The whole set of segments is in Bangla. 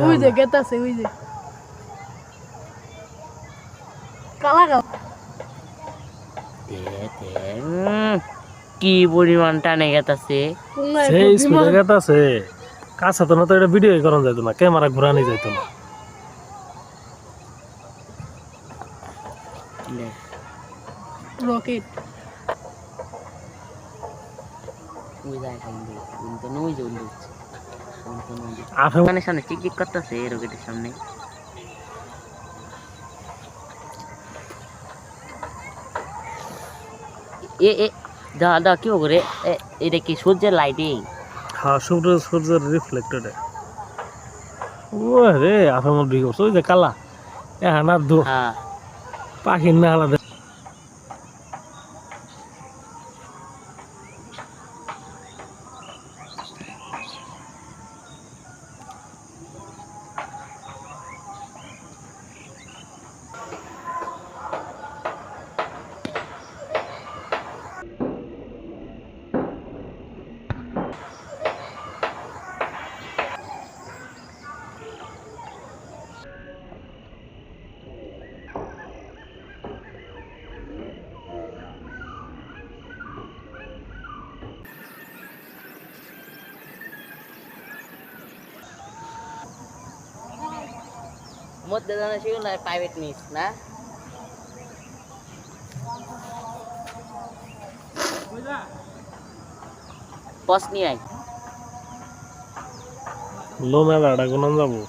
ওই যে গেতাছে ওই যে কালা কালা কি পরিমাণ টানে গেতাছে সেই স্পিডে গেতাছে কাছে তো না তো এটা ভিডিও করা যাইতো না ক্যামেরা ঘুরানি যাইতো না রকেট ওই যায় সামনে কিন্তু নই যে উল্লেখ আফে মানে সামনে টিক টিক করতেছে রকেটের সামনে এ এ দা দা কি করে এটা কি সূর্যের লাইটিং হ্যাঁ সূর্যের রিফ্লেক্টেড ও রে আফে মধ্যে ভিডিও ওই যে কালা না দু হ্যাঁ পাখি না আলাদা মধ্যে জানা ছিল না প্রাইভেট নিস না পস নিয়ে আই লো মেলাটা কোন যাবো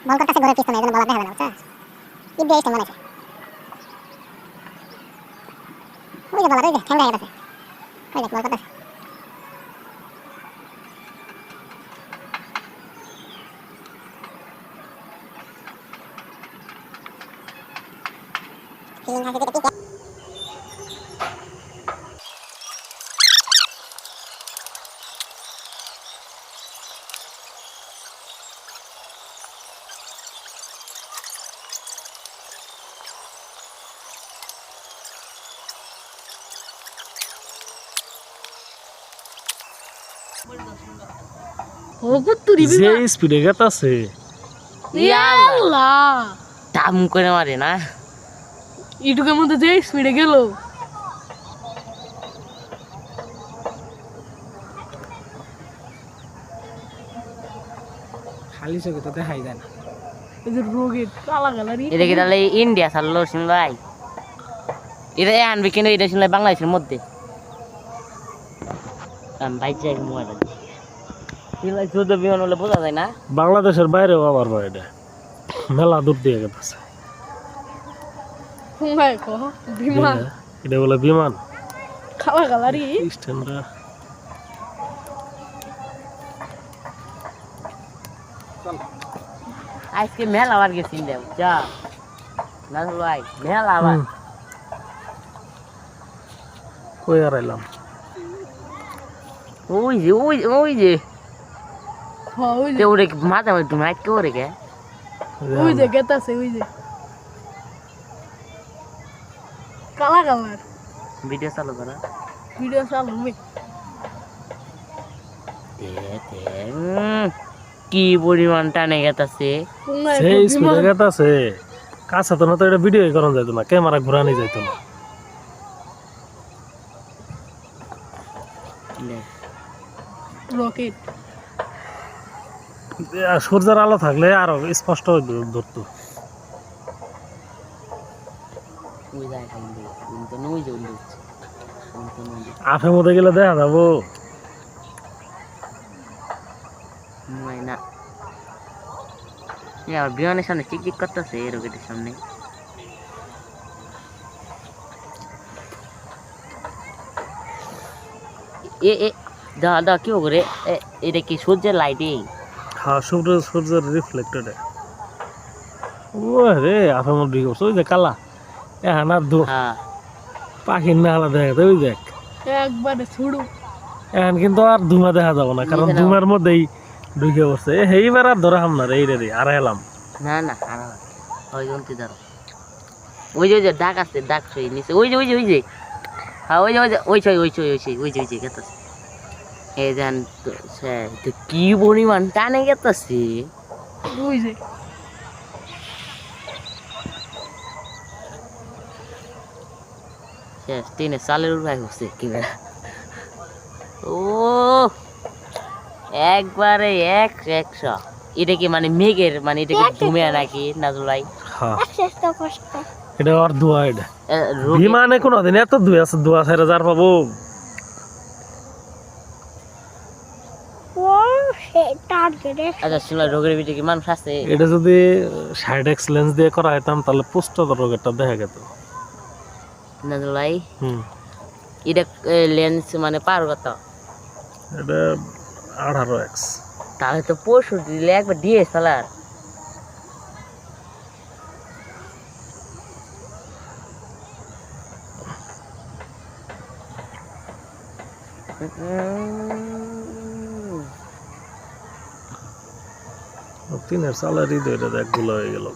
বল করতেছে ঘরের পিছনে এজন্য বলা দেখা না বুঝছো কি দিয়ে মনে আছে ওই যে বলা ওই যে ঠেঙ্গা গেছে ওই যে বল করতেছে ফিলিং আছে যেটা কি হকুত্তুরি যে বিমান স্পিডে গেতাছে ইয়াল্লা টাম করে মারে না ইটুকের মধ্যে যে স্পিডে গেল খালি চোখে তো দেখাই যায় না এই যে রকেট কালা কালারি এটা কি তাহলে ইন্ডিয়া ছাড়লো শুনলাই এটা আনবি কেন এটা শুনলাই বাংলাদেশের মধ্যে বাইক যাই মোবাইল শুনলাই যুদ্ধ বিমান হলে বোঝা যায় না বাংলাদেশের বাইরেও আবার এটা মেলা দূর দিয়ে গেছে হুমায় কো বিমান এটা বলে বিমান কালা কালারি স্ট্যান্ডরা আজকে মেলা আবার গেছি দেব যা না ভাই মেলা আবার কই আর এলাম ওই যে ওই তে ওরে মাথা মধ্যে মাইক কে ওরে কে যে গেতাছে ওই যে কালা কালার ভিডিও চালু করা ভিডিও চালু হবে কি পরিমাণ টানে গেতাছে সেই স্পিডে গেতাছে কাছে তো না তো এটা ভিডিও করা যাইতো না ক্যামেরা ঘুরানি যাইতো না রকেট সূর্যের আলো থাকলে আরো স্পষ্ট ধরতো ওই যায় খাইলে কিন্তু নই যে উল্লে উঠছে কিন্তু নই আফের মধ্যে গেলে দেখা যাবো নয় না আর বিমানের সামনে চিকচিক করতেছে রকেটের সামনে এ এ দা দা কি করে এটা কি সূর্যের লাইটিং হ্যাঁ সূর্যের রিফ্লেক্টেড ও রে আফের মধ্যে ঢুকে পড়ছে ওই যে কালা এখন আর হ্যাঁ পাখির নালা দেখা যায় ওই দেখ একবারে ছুড়ু এখন কিন্তু আর ধুমা দেখা যাবো না কারণ ধুমার মধ্যেই ঢুকে পড়ছে এইবার আর ধরা হাম না রে এই রে আর এলাম না না খারাপ ওই জন্তি ধরো ওই যে ডাক আছে ডাক সই নিচে ওই যে হ্যাঁ ওই যে গেতাছে এই জান তো কি পরিমাণ টানে গেতাছে ওই যে শেষ টিনে চালের উড়াই হচ্ছে কিনা ও একবারে 100 এটা কি মানে মেঘের মানে এটা কি ধুমে নাকি নাজুলাই হ্যাঁ এটা আর ধোয়া এটা বিমানে কোনো দিন এত ধুয়ে আছে ধোয়া ছেড়ে যার পাবো আচ্ছা শুনলা রোগের ভিতরে কি মানুষ আছে এটা যদি সাইড এক্স লেন্স দিয়ে করা হইতাম তাহলে পোস্ট রোগেরটা দেখা যেত নাজুলাই হুম এটা লেন্স মানে পার কত এটা 18x তাহলে তো 65 দিলে একবার DSLR তিনের স্যালারি তো এটা দেখ গুলো হয়ে গেল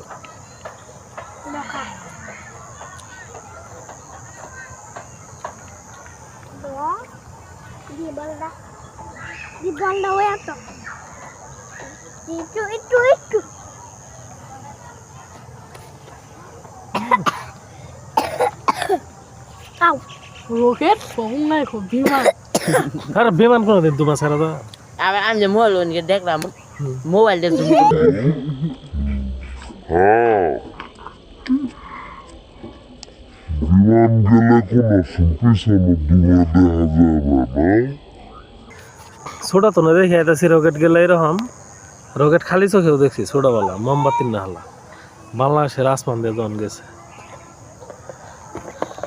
রকেট কখন নাই খুব বিমান আরে বিমান কোনদিন তোমার ছেড়ে দাও আমি যে মোবাইল দেখলাম মোবাইল দিয়ে জুম বিমান গেলে কোনো পিছনে দূরে দেখা যাবে না ছোটা তো না দেখে এটা রকেট গেলে এরকম রকেট খালি চোখেও দেখছি ছোটবেলা মোমবাতির না হালা বাংলাদেশের আসমান দিয়ে জন গেছে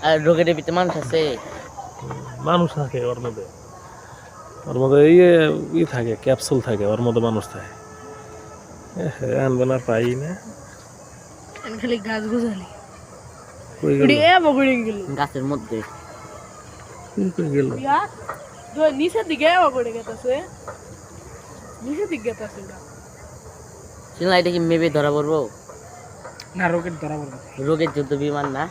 আর রকেটের ভিতরে মানুষ আছে মানুষ থাকে ওর মধ্যে ই থাকে ক্যাপসুল থাকে ওর মধ্যে মানুষ থাকে আনবেন আর পাই না খালি গাছ গুছালি কই গেল বগড়ে গেল গাছের মধ্যে কই গেল নিচের দিকে বগড়ে গেছে নিচের দিকে গেছে শুনলা এটা কি মেবে ধরা পড়বো না রকেট ধরা পড়বে রোগের যুদ্ধ বিমান না